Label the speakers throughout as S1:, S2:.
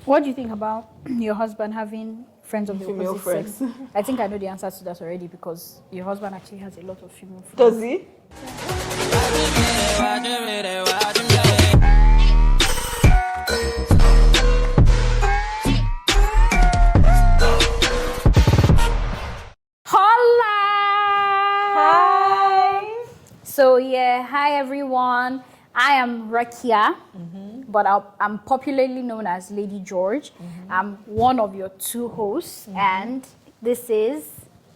S1: What do you think about your husband having friends of the
S2: Female
S1: opposite
S2: friends.
S1: sex? I think I know the answer to that already because your husband actually has a lot of female friends.
S2: Does he?
S1: Hola!
S2: Hi.
S1: So yeah, hi everyone. I am Rakia, but I'm popularly known as Lady George. I'm one of your two hosts, and this is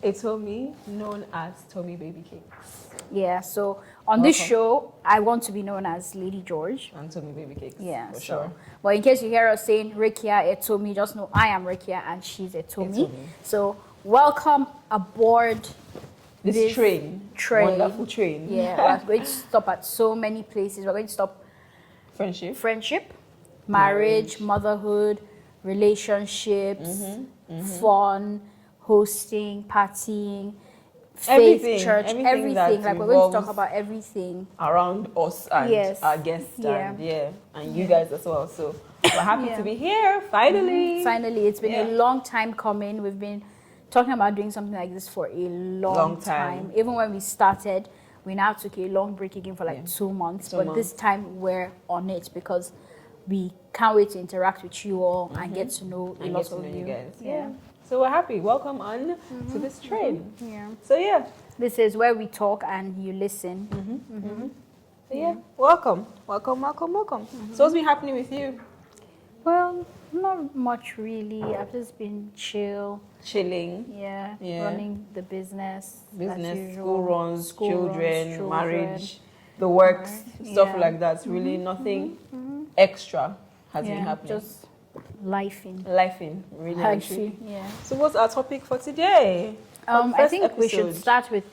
S2: It's Tommy, known as Tommy Baby Cakes.
S1: yeah. So on this
S2: Welcome.
S1: show, I want to be known as Lady George.
S2: And Tommy Baby Cakes.
S1: Yeah,
S2: for
S1: so
S2: sure.
S1: but in case you hear us saying Rekia Etomi, just know I am Rekia and she's Etomi.
S2: Etomi.
S1: So welcome aboard
S2: This train. Wonderful train.
S1: Yeah, we're going to stop at so many places. We're going to stop friendship, marriage, motherhood, relationships, fun, hosting, partying, faith,
S2: Everything,
S1: church,
S2: everything
S1: everything.
S2: that
S1: Like we're going to talk
S2: involves
S1: about everything.
S2: Around us and
S1: Yes.
S2: our guests
S1: Yeah.
S2: and you guys as well. So we're happy to be here, finally.
S1: Finally, it's been a long time coming. We've been talking about doing something like this for a long time. Even when we started, we now took a long break again for like 2 months. This time we're on it because we can't wait to interact with you all and get to know a lot of you
S2: guys.
S1: Yeah.
S2: So we're happy. Welcome on to this train.
S1: Yeah.
S2: So yeah.
S1: This is where we talk and you listen.
S2: So yeah. Welcome. So what's been happening with you?
S1: Well, not much really. I've just been
S2: Chilling.
S1: Yeah.
S2: Yeah.
S1: Running the business. as usual.
S2: School runs, children, marriage, the
S1: Work,
S2: works, stuff
S1: yeah.
S2: like that. Really nothing extra has been happening.
S1: Just lifing.
S2: Lifing, really and truly.
S1: Actually, yeah.
S2: So what's our topic for today?
S1: I
S2: First
S1: think we should
S2: episode.
S1: start with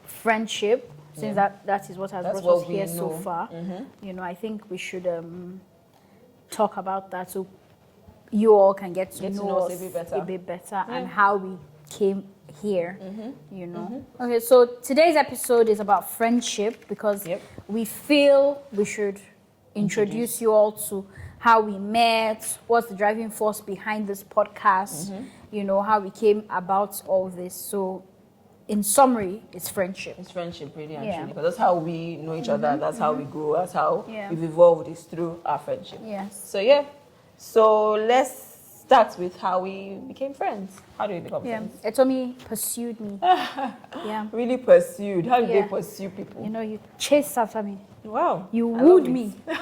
S1: friendship, since that is what has
S2: That's
S1: brought us
S2: what we
S1: here so
S2: know.
S1: far. You know, I think we should talk about that so you all can get to know us a bit better and how we came here. You know. Okay, so today's episode is about friendship because we feel we should introduce you all to how we met, what's the driving force behind this podcast, you know, how we came about all this. So in summary, it's friendship.
S2: It's friendship, really and truly. Because that's how we know each other, that's how we grow, that's how
S1: Yeah.
S2: we've evolved, is through our friendship.
S1: Yes.
S2: So yeah. So let's start with how we became friends. How do we become friends?
S1: Etomi pursued me. Yeah.
S2: Really pursued. How do they
S1: Yeah.
S2: pursue people?
S1: You know, you chased after me.
S2: Wow.
S1: You
S2: I
S1: wooed
S2: love
S1: me.
S2: it.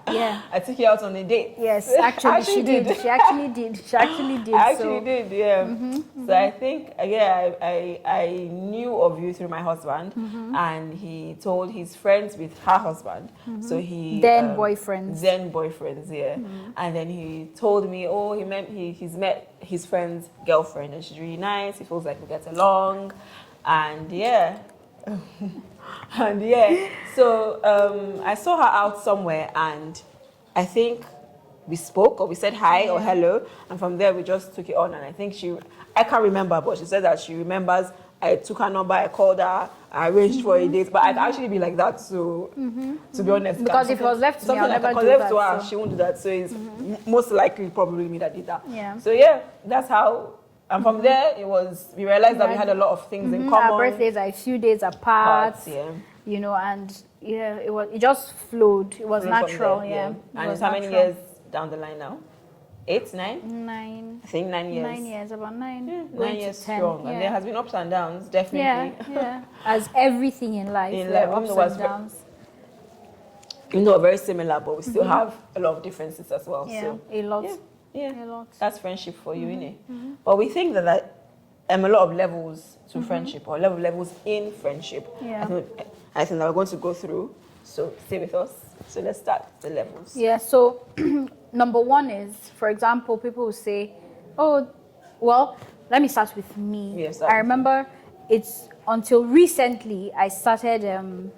S1: Yeah.
S2: I took you out on a date.
S1: Yes, actually she did. She actually did. She actually did.
S2: I actually did, yeah. So I think, I knew of you through my husband, and he told his friends with her husband. So he
S1: boyfriends.
S2: Then boyfriends, yeah. And then he told me, oh, he's met his friend's girlfriend, and she's really nice. He feels like we get along, and yeah. And yeah, so I saw her out somewhere, and I think we spoke or we said hi or hello, and from there we just took it on. And I think I can't remember, but she said that she remembers. I took her number, I called her, I arranged for a date, but I'd actually be like that. So to be honest,
S1: Because if it was left to me, I'll never do
S2: left
S1: that.
S2: to her,
S1: So.
S2: she won't do that. So it's most likely probably me that did that.
S1: Yeah.
S2: So yeah, that's how. And from there, we realized that we had a lot of things in common.
S1: Our birthdays are a few days apart.
S2: Yeah.
S1: You know, and it just flowed. It was
S2: From
S1: natural,
S2: there,
S1: yeah.
S2: And it's
S1: was
S2: how many
S1: natural.
S2: years down the line now? 8, 9?
S1: 9.
S2: I think 9 years.
S1: 9 years, about 9.
S2: Yeah,
S1: going
S2: 9
S1: to
S2: years
S1: 10,
S2: strong.
S1: yeah.
S2: And there has been ups and downs, definitely.
S1: Yeah. As everything in life, there are ups and downs.
S2: Even though we're very similar, but we still have a lot of differences as well.
S1: Yeah,
S2: So
S1: a lot.
S2: yeah,
S1: A lot.
S2: that's friendship for you, innit? But we think that a lot of levels to friendship, or a lot of levels in friendship.
S1: Yeah.
S2: I think that we're going to go through. So stay with us. So let's start the levels.
S1: Yeah, so number one is, for example, people will say, oh, well, let me start with me.
S2: Yes,
S1: I remember it's until recently I started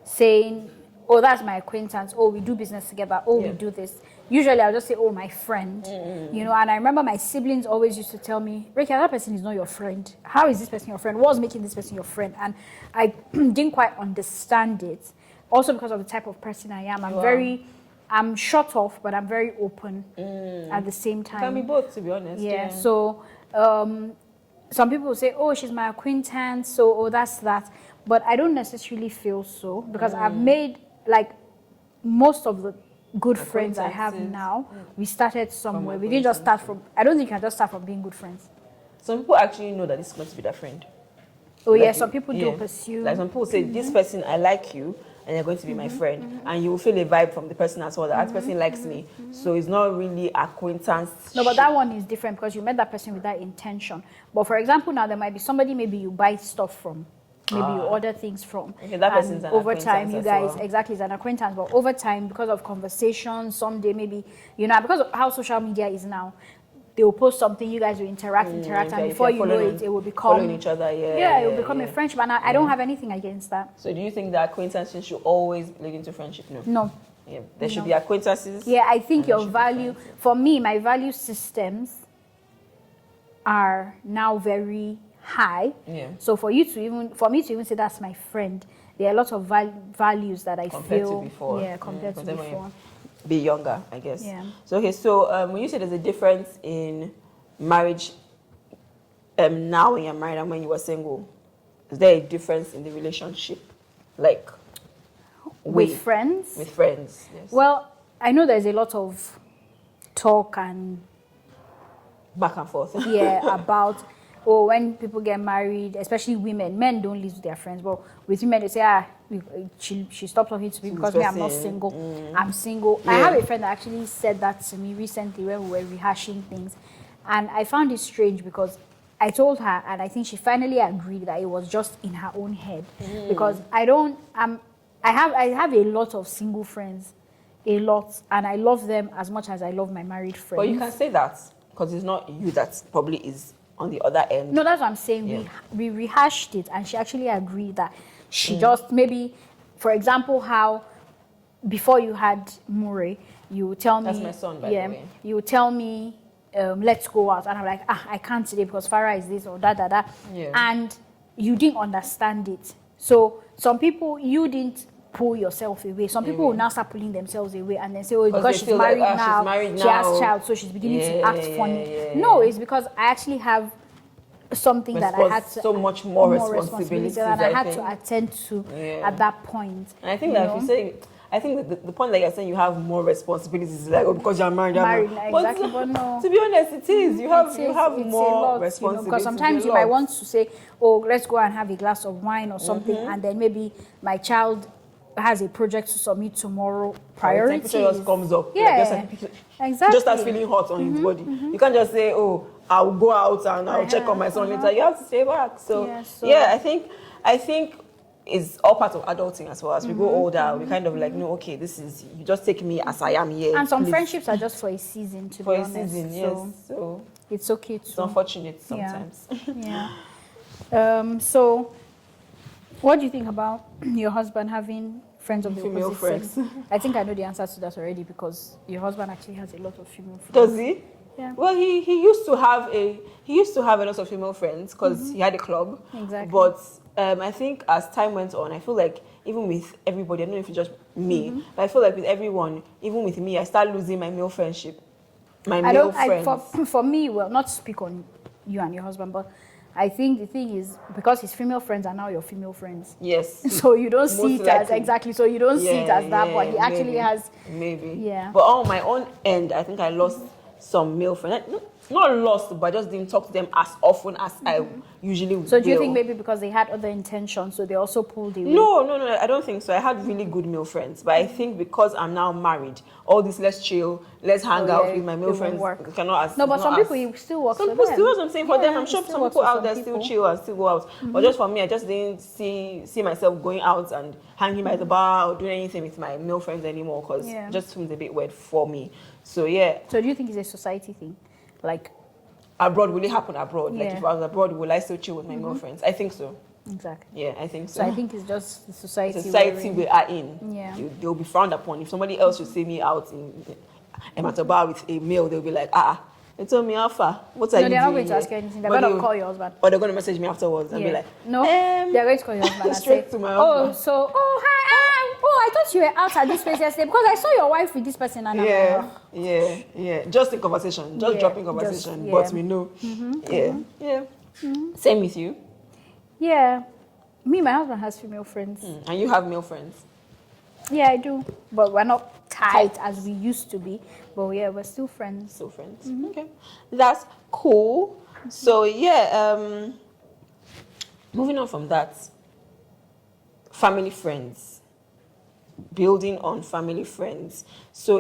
S1: saying, oh, that's my acquaintance. Oh, we do business together. Oh, we do this. Usually I'll just say, oh, my friend. You know, and I remember my siblings always used to tell me, Rekia, that person is not your friend. How is this person your friend? What's making this person your friend? And I didn't quite understand it. Also because of the type of person I am. I'm very I'm shut off, but I'm very open at the same time.
S2: It can be both, to be honest.
S1: Yeah. So some people will say, "Oh, she's my acquaintance," so that's that. But I don't necessarily feel so, because I've made like most of the good friends I have now. We started somewhere. We didn't just start from. I don't think you can just start from being good friends.
S2: Some people actually know that this is going to be their friend.
S1: Oh, like, yeah, some people do pursue.
S2: Like some people say, this person, I like you, and you're going to be my friend. And you will feel a vibe from the person as well. That person likes me. So it's not really acquaintance.
S1: No, but that one is different, because you met that person with that intention. But for example, now there might be somebody maybe you buy stuff from. Maybe you order things from.
S2: Okay, that person's an
S1: over time, you guys,
S2: well.
S1: exactly, it's an acquaintance. But over time, because of conversation, someday maybe, because of how social media is now, they will post something, you guys will interact, and before you know it, it will become
S2: following each other.
S1: Yeah, it will become a friendship, and I don't have anything against that.
S2: So do you think that acquaintances should always lead into friendship?
S1: No.
S2: Yeah, there should be acquaintances.
S1: Yeah, I think your value, for me, my value systems are now very high. Yeah. So for me to even say that's my friend, there are a lot of values that I
S2: compared
S1: feel.
S2: To before.
S1: Yeah, compared to before.
S2: Be younger, I guess.
S1: Yeah.
S2: So okay, so when you say there's a difference in marriage, now when you're married and when you were single, is there a difference in the relationship, like
S1: with friends?
S2: With friends, yes.
S1: Well, I know there's a lot of talk and
S2: back and forth.
S1: Yeah, about when people get married, especially women. Men don't live with their friends, but with women they say, she stopped talking to me because me, I'm not single. I'm single. Yeah. I have a friend that actually said that to me recently when we were rehashing things, and I found it strange because I told her, and I think she finally agreed that it was just in her own head, because I have a lot of single friends, a lot, and I love them as much as I love my married friends.
S2: But you can say that because it's not you that probably is on the other end.
S1: No, that's what I'm saying. Yeah. We rehashed it, and she actually agreed that she just maybe, for example, how before you had Murray, you would tell me.
S2: That's my son, by the way.
S1: You would tell me, let's go out, and I'm like, I can't today because Farah is this or that. Yeah. And you didn't understand it. So some people, you didn't pull yourself away. Some people will now start pulling themselves away and then say, oh, because she's married,
S2: like,
S1: now,
S2: she's married
S1: she
S2: now,
S1: has child, so she's beginning to act funny. No, it's because I actually have something that I had to...
S2: So much more responsibilities
S1: and I had to attend to at that point.
S2: And I think that if you say... I think the point that you're saying you have more responsibilities is like, because you're married.
S1: Exactly, but no.
S2: To be honest, it is. You have more responsibilities.
S1: Because sometimes you might want to say, oh, let's go and have a glass of wine or something, and then maybe my child has a project to submit tomorrow. Priority.
S2: The temperature just comes up.
S1: Yeah, exactly.
S2: Just starts feeling hot on his body. You can't just say, oh, I'll go out and I'll check on my son later. You have to stay back. So I think it's all part of adulting as well. As we grow older, we kind of like, no, okay, this is, you just take me as I am here.
S1: And some friendships are just for a season, to be honest.
S2: For a season, yes. So
S1: it's okay to...
S2: It's unfortunate sometimes.
S1: Yeah. So what do you think about your husband having friends of the
S2: female
S1: opposite sex? I think I know the answer to that already, because your husband actually has a lot of female friends.
S2: Does he?
S1: Yeah.
S2: Well, he used to have a lot of female friends because he had a club.
S1: Exactly.
S2: But I think as time went on, I feel like even with everybody, I don't know if it's just me, but I feel like with everyone, even with me, I start losing my male friendship. For me, well, not to speak on you and your husband, but I think the thing is, because his female friends are now your female friends. Yes.
S1: So you don't see it as so you don't see it as that, but he actually has.
S2: Maybe.
S1: Yeah.
S2: But on my own end, I think I lost some male friends. Not lost, but I just didn't talk to them as often as I usually would.
S1: So do you think maybe because they had other intentions, so they also pulled away?
S2: No, I don't think so. I had really good male friends, but I think because I'm now married, all this let's chill, let's hang out with my male friends cannot.
S1: But some people you still work.
S2: Some people still, what I'm saying for them. I'm sure some people out there still chill and still go out. But just for me, I just didn't see myself going out and hanging by the bar or doing anything with my male friends anymore, because it just seems a bit weird for me. So yeah.
S1: So do you think it's a society thing? Like
S2: abroad, will it happen abroad? Like if I was abroad, will I still chill with my male friends? I think so.
S1: Exactly.
S2: Yeah, I think so.
S1: So I think it's just the
S2: society we are in.
S1: Yeah.
S2: They'll be frowned upon. If somebody else should see me out at a bar with a male, they'll be like, they told me alpha. What are you doing?
S1: No, they're not going to ask you anything. They're going to call your husband.
S2: Or they're going to message me afterwards and be like,
S1: no, they're going to call your husband and
S2: straight
S1: say,
S2: to my husband.
S1: hi, oh, I thought you were out at this place yesterday because I saw your wife with this person. And
S2: yeah. Just in conversation, just dropping conversation, but we know. Same with you.
S1: Yeah. Me, my husband has female friends.
S2: And you have male friends?
S1: Yeah, I do. But we're not tight as we used to be. But yeah, we're still friends.
S2: Still friends. Okay. That's cool. So yeah, moving on from that, family friends. Building on family friends. So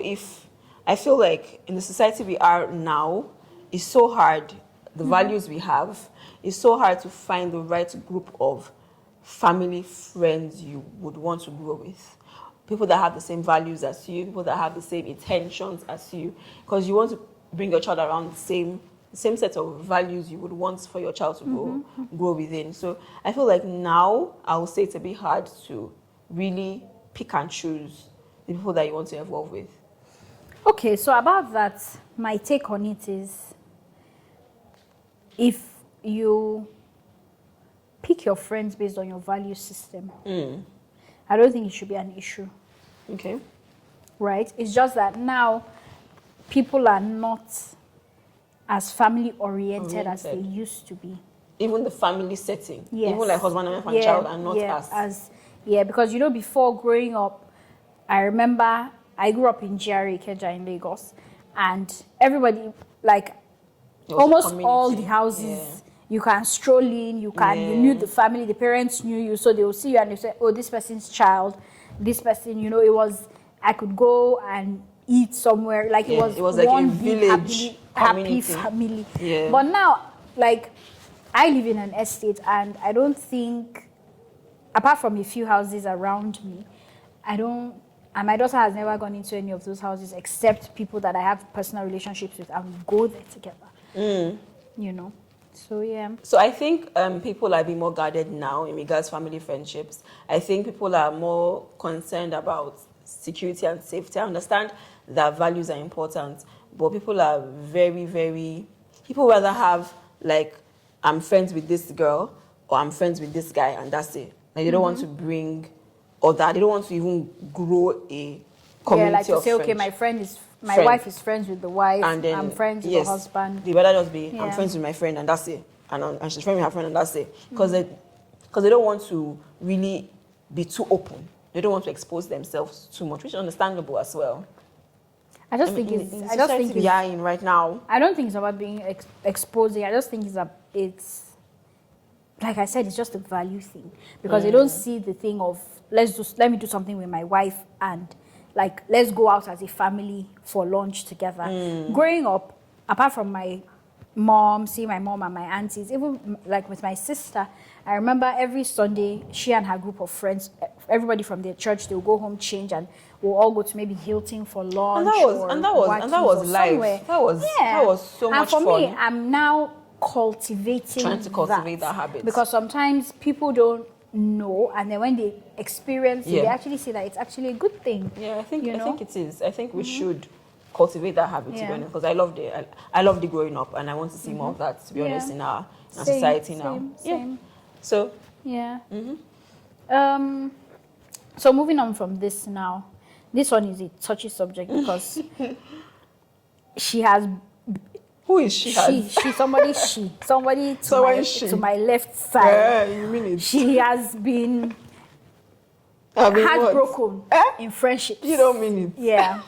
S2: I feel like in the society we are now, it's so hard, the values we have, it's so hard to find the right group of family friends you would want to grow with. People that have the same values as you, people that have the same intentions as you, because you want to bring your child around the same set of values you would want for your child to grow within. So I feel like now, I would say it's a bit hard to really pick and choose the people that you want to evolve with.
S1: Okay, so about that, my take on it is, if you pick your friends based on your value system, I don't think it should be an issue.
S2: Okay.
S1: Right? It's just that now people are not as family oriented as they used to be.
S2: Even the family setting.
S1: Yes.
S2: Even like husband and wife and child are not as...
S1: Yeah, because before growing up, I remember I grew up in GRA Ikeja in Lagos, and everybody, like almost all the houses, you can stroll in, you knew the family, the parents knew you, so they will see you and they say, oh, this person's child, this person, it was, I could go and eat somewhere, like it was
S2: like
S1: one
S2: a village
S1: happy family.
S2: Yeah.
S1: But now, like, I live in an estate, and I don't think, apart from a few houses around me, and my daughter has never gone into any of those houses except people that I have personal relationships with, and we go there together. So yeah.
S2: So I think people are being more guarded now in regards to family friendships. I think people are more concerned about security and safety. I understand that values are important, but people are people rather have, like, I'm friends with this girl or I'm friends with this guy, and that's it. Like, they don't want to bring they don't want to even grow a community
S1: like to
S2: of
S1: say, okay, my wife is friends with the wife, and then, I'm friends with the husband.
S2: They rather just be, I'm friends with my friend, and that's it. And she's friends with her friend, and that's it. Because they don't want to really be too open. They don't want to expose themselves too much, which is understandable as well.
S1: I think we
S2: are in right now.
S1: I don't think it's about being exposing. I just think it's like I said, it's just a value thing, because they don't see the thing of let me do something with my wife, and like, let's go out as a family for lunch together. Growing up, apart from my mom, seeing my mom and my aunties, even like with my sister, I remember every Sunday, she and her group of friends, everybody from their church, they'll go home, change, and we'll all go to maybe Hilton for lunch.
S2: And that was life. That was so much fun.
S1: And for me, I'm now trying to cultivate that habit, because sometimes people don't know, and then when they experience it, they actually say that it's actually a good thing.
S2: I think it is. I think we should cultivate that habit, to be honest, because I loved it. I loved it growing up, and I want to see more of that, to be honest, in our society now.
S1: Same.
S2: So
S1: so moving on from this now, this one is a touchy subject, because she has.
S2: Who is she?
S1: Somebody to my left side.
S2: You mean it?
S1: She has been heartbroken in friendships.
S2: You don't mean it?
S1: Yeah.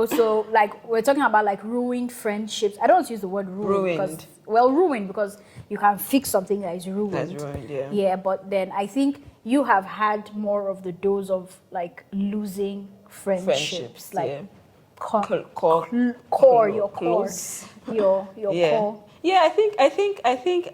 S1: So like, we're talking about like ruined friendships. I don't want to use the word ruined. Ruined because you can fix something that is ruined.
S2: That's ruined, yeah.
S1: Yeah, but then I think you have had more of the dose of like losing friendships. Like, your core.
S2: Yeah, I think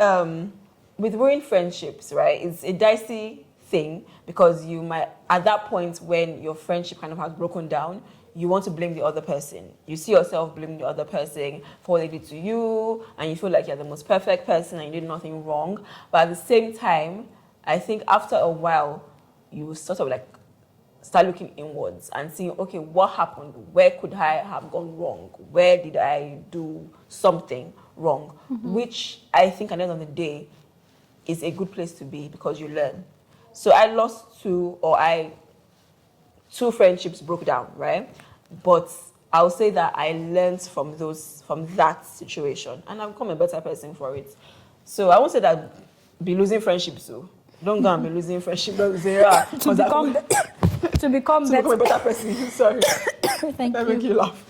S2: with ruined friendships, right, it's a dicey thing, because you might, at that point when your friendship kind of has broken down, you want to blame the other person. You see yourself blaming the other person for what they did to you, and you feel like you're the most perfect person and you did nothing wrong. But at the same time, I think after a while, you sort of like start looking inwards and seeing, okay, what happened? Where could I have gone wrong? Where did I do something wrong? Which I think at the end of the day is a good place to be, because you learn. So I lost two, or I 2 friendships broke down, right? But I'll say that I learned from that situation, and I've become a better person for it. So I won't say that be losing friendships. So don't go and be losing friendship. Don't say
S1: to become to become
S2: a better person. Sorry,
S1: thank
S2: that
S1: you.
S2: make you laugh.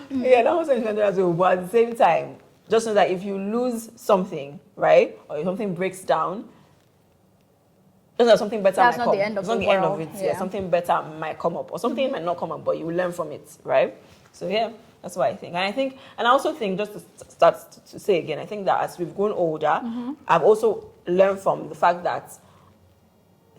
S2: Yeah, that was intended as well. But at the same time, just know that if you lose something, right, or if something breaks down, just know something better
S1: That's
S2: might
S1: not
S2: come.
S1: the end of
S2: It's
S1: the
S2: not the end of
S1: world.
S2: it. Yeah, something better might come up, or something might not come up, but you will learn from it, right? So yeah, that's what I think. And I also think, just to start to say again, I think that as we've grown older, I've also learned from the fact that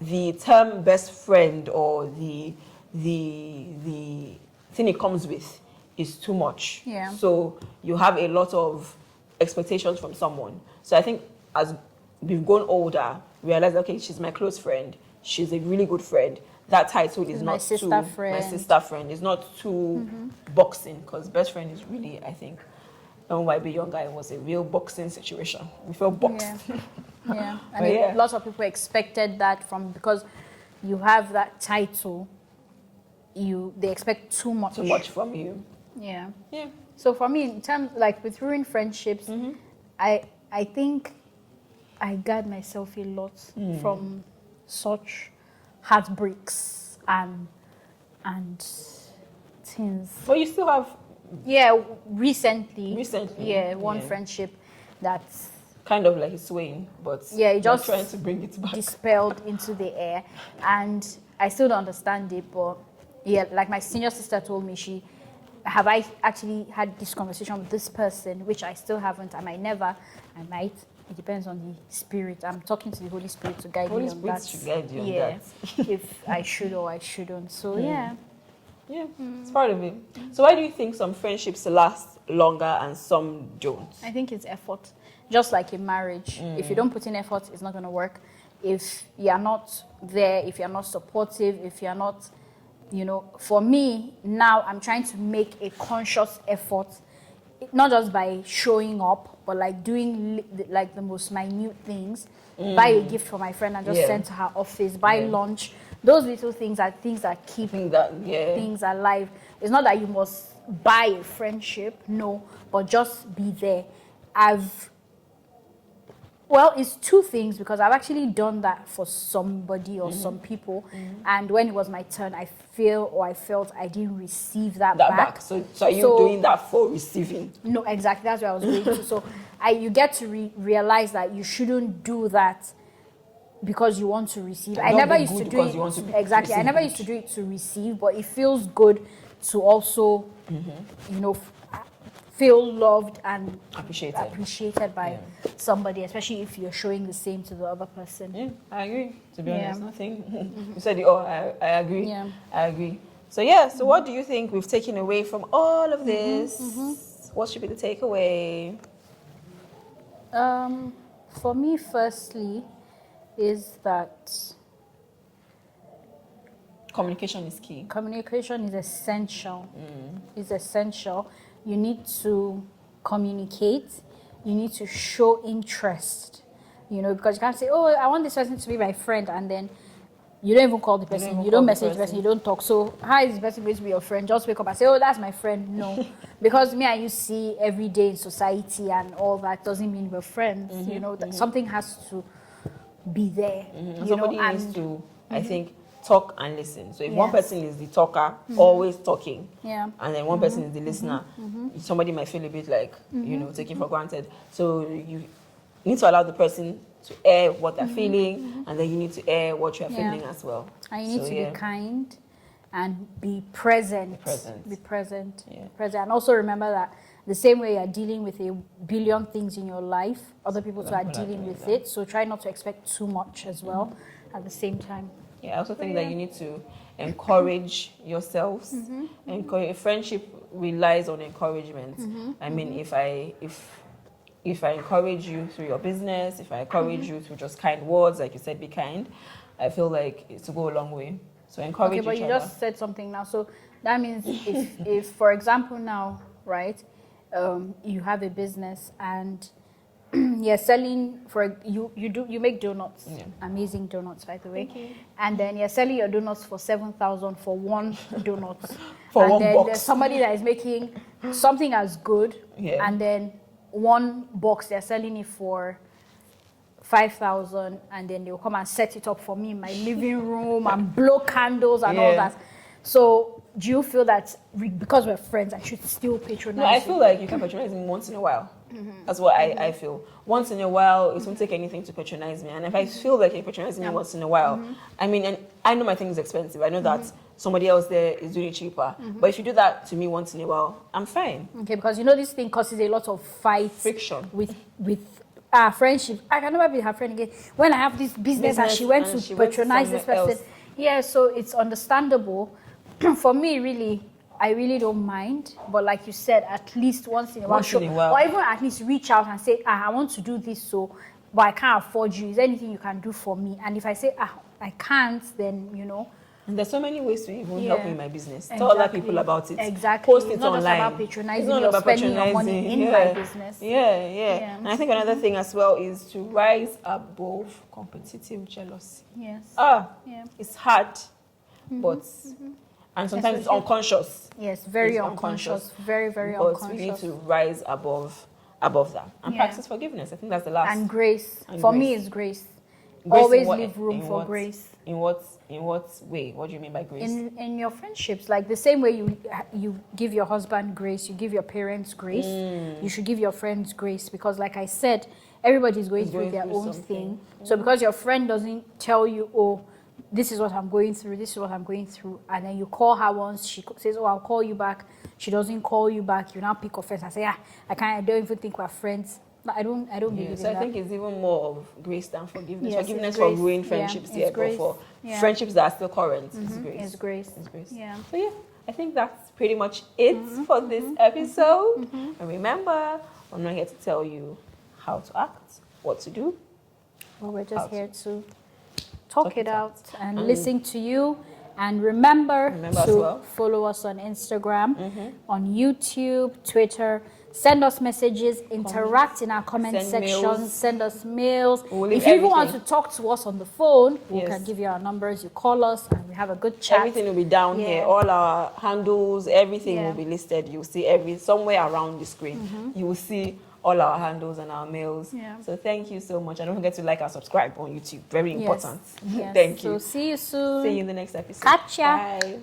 S2: the term best friend, or the thing it comes with, is too much.
S1: Yeah.
S2: So you have a lot of expectations from someone. So I think as we've grown older, we realize, okay, she's my close friend. She's a really good friend. That title is
S1: my
S2: not
S1: sister
S2: too
S1: friend.
S2: my sister friend. Is not too boxing, because best friend is really, I think, when I was younger, it was a real boxing situation. We felt boxed.
S1: Yeah, and lots of people expected that because you have that title. They expect too much.
S2: Too much from you.
S1: Yeah.
S2: Yeah.
S1: So for me, in terms like with ruined friendships, I think I guard myself a lot from such heartbreaks and things.
S2: But you still have.
S1: Yeah, recently.
S2: Yeah,
S1: one friendship that's
S2: kind of like swaying, but
S1: it just
S2: trying to bring it back.
S1: dispelled into the air, and I still don't understand it. But yeah, like my senior sister told me, have I actually had this conversation with this person, which I still haven't. I might never. I might. It depends on the Spirit. I'm talking to the Holy Spirit to guide me on that.
S2: Should guide you on
S1: that. If I should or I shouldn't. So yeah.
S2: Yeah, it's part of it. So why do you think some friendships last longer and some don't?
S1: I think it's effort. Just like in marriage. If you don't put in effort, it's not going to work. If you're not there, if you're not supportive, if you're not, for me, now I'm trying to make a conscious effort, not just by showing up, but like doing like the most minute things. Buy a gift for my friend and just send to her office, buy lunch. Those little things are things that keep things alive. It's not that you must buy a friendship, no, but just be there. It's 2 things, because I've actually done that for somebody or some people, and when it was my turn, I felt I didn't receive that back.
S2: So are you doing that for receiving?
S1: No, exactly. That's where I was going to. So you get to realize that you shouldn't do that because you want to receive. I never used to do it. Exactly. I never used to do it to receive, but it feels good to also, feel loved and appreciated by somebody, especially if you're showing the same to the other person.
S2: Yeah, I agree. To be honest, nothing. You said it all. I agree. Yeah. I agree. So what do you think we've taken away from all of this? What should be the takeaway?
S1: For me, firstly, is that
S2: communication is key.
S1: Communication is essential. It's essential. You need to communicate. You need to show interest. Because you can't say, "Oh, I want this person to be my friend," and then you don't even call the person. You don't message the person. You don't talk. So how is this person going to be your friend? Just wake up and say, "Oh, that's my friend." No, because me and you see every day in society and all that doesn't mean we're friends. That something has to be there.
S2: Somebody needs to, I think, talk and listen. So if one person is the talker, always talking, and then one person is the listener, somebody might feel a bit like, taken for granted. So you need to allow the person to air what they're feeling, and then you need to air what you're feeling as well.
S1: And you need to be kind and be present. Be present. And also remember that the same way you're dealing with a billion things in your life, other people too are dealing with it. So try not to expect too much as well at the same time.
S2: Yeah, I also think that you need to encourage yourselves. A friendship relies on encouragement. I mean, if I encourage you through your business, if I encourage you through just kind words, like you said, be kind, I feel like it's to go a long way. So encourage each other. Okay, but you just
S1: said something now. So that means if for example now, right, you have a business and you're selling you make donuts,
S2: Yeah.
S1: amazing donuts, by the way.
S2: Thank you.
S1: And then you're selling your donuts for 7,000 for one donut.
S2: For
S1: and
S2: one
S1: then
S2: box.
S1: there's somebody that is making something as good,
S2: Yeah.
S1: and then one box they're selling it for 5,000, and then they'll come and set it up for me in my living room and blow candles and all that. So do you feel that because we're friends, I should still patronize
S2: No, I
S1: you?
S2: feel like you can patronize me once in a while. That's what I feel. Once in a while, it won't take anything to patronize me. And if I feel like you're patronizing me once in a while, I mean, and I know my thing is expensive. I know that somebody else there is doing it cheaper. But if you do that to me once in a while, I'm fine.
S1: Okay, because you know this thing causes a lot of fights,
S2: Friction.
S1: with our friendship. I can never be her friend again. When I have this business and she went to patronize this person.
S2: else.
S1: Yeah, so it's understandable. For me, really, I really don't mind. But like you said, at least once in a while,
S2: Once in a while.
S1: or even at least reach out and say, I want to do this, but I can't afford you. Is there anything you can do for me? And if I say, I can't, then,
S2: And there's so many ways to even help me in my business.
S1: Exactly.
S2: Tell other people about it.
S1: Exactly.
S2: Post it
S1: it's not
S2: online.
S1: Just about patronizing
S2: It's not
S1: or
S2: about
S1: spending your money in my business.
S2: Yeah. And I think another thing as well is to rise above competitive jealousy.
S1: Yes. Yeah.
S2: It's hard, but and sometimes it's unconscious.
S1: Yes, very
S2: It's
S1: unconscious. Very, very
S2: But
S1: unconscious.
S2: we need to rise above that and practice forgiveness. I think that's the last.
S1: And grace.
S2: And
S1: For
S2: grace.
S1: me, it's grace.
S2: Grace
S1: Always
S2: in what-
S1: leave room
S2: in
S1: for
S2: what-
S1: grace.
S2: In what way? What do you mean by grace?
S1: In your friendships, like the same way you give your husband grace, you give your parents grace, you should give your friends grace, because like I said, everybody's going through their own thing. So because your friend doesn't tell you, oh, this is what I'm going through, this is what I'm going through, and then you call her once, she says, oh, I'll call you back, she doesn't call you back, you now pick offense and say, I don't even think we're friends. No, I don't believe in
S2: So
S1: that.
S2: I think it's even more of grace than forgiveness.
S1: Yes,
S2: Forgiveness
S1: it's
S2: for
S1: grace.
S2: ruined
S1: Yeah,
S2: friendships,
S1: it's
S2: but
S1: grace.
S2: for
S1: Yeah.
S2: friendships that are still current, it's grace.
S1: It's grace.
S2: It's grace.
S1: Yeah.
S2: So yeah, I think that's pretty much it for this episode. And remember, I'm not here to tell you how to act, what to do.
S1: Well, we're just
S2: Out.
S1: here to talk it out and listen to you. And remember
S2: as
S1: to
S2: well.
S1: follow us on Instagram, on YouTube, Twitter. Send us messages, interact in our comment
S2: Send
S1: sections,
S2: mails.
S1: send us mails.
S2: We'll leave
S1: If you even want to
S2: everything.
S1: talk to us on the phone, we
S2: Yes.
S1: can give you our numbers. You call us and we have a good chat.
S2: Everything will be down here.
S1: Yeah.
S2: All our handles, everything
S1: Yeah.
S2: will be listed. You'll see somewhere around the screen. You will see all our handles and our mails.
S1: Yeah.
S2: So thank you so much. And don't forget to like and subscribe on YouTube. Very important.
S1: Yes.
S2: Thank you.
S1: So see you soon.
S2: See you in the next episode.
S1: Catch ya.
S2: Bye.